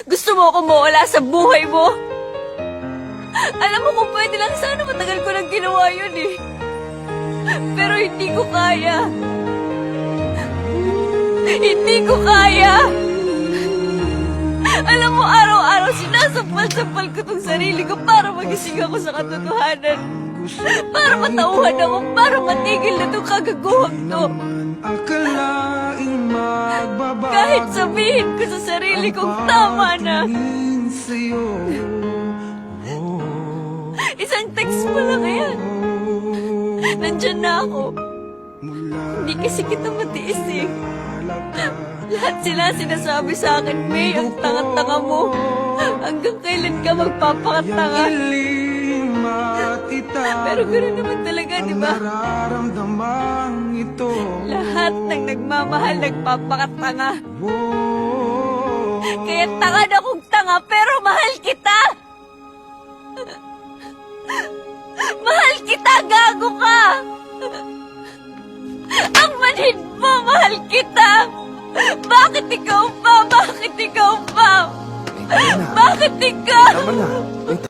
Gusto mo akong mawala sa buhay mo? Alam mo kung pwede lang sana matagal ko nang ginawa yun eh. Pero hindi ko kaya. Hindi ko kaya. Alam mo, araw-araw sinasampal-sampal ko tong sarili ko para magising ako sa katotohanan. Para matauhan ako, para matigil na tong kagaguhang to. Kahit sabihin ko sa sarili kong tama na. Isang text pa lang yan. Nandyan na ako. Hindi kasi kita matiis eh. Lahat sila sinasabi sa akin, May, ang tanga-tanga mo. Hanggang kailan ka magpapakatanga? Pero gano'n naman talaga, di ba? Lahat ng nagmamahal nagpapakatanga. Kaya tanga na kong tanga, pero mahal kita! Mahal kita, gago ka! Ang manhid mo, mahal kita! Bakit ikaw pa? Bakit ikaw pa? Bakit ikaw? Tama na.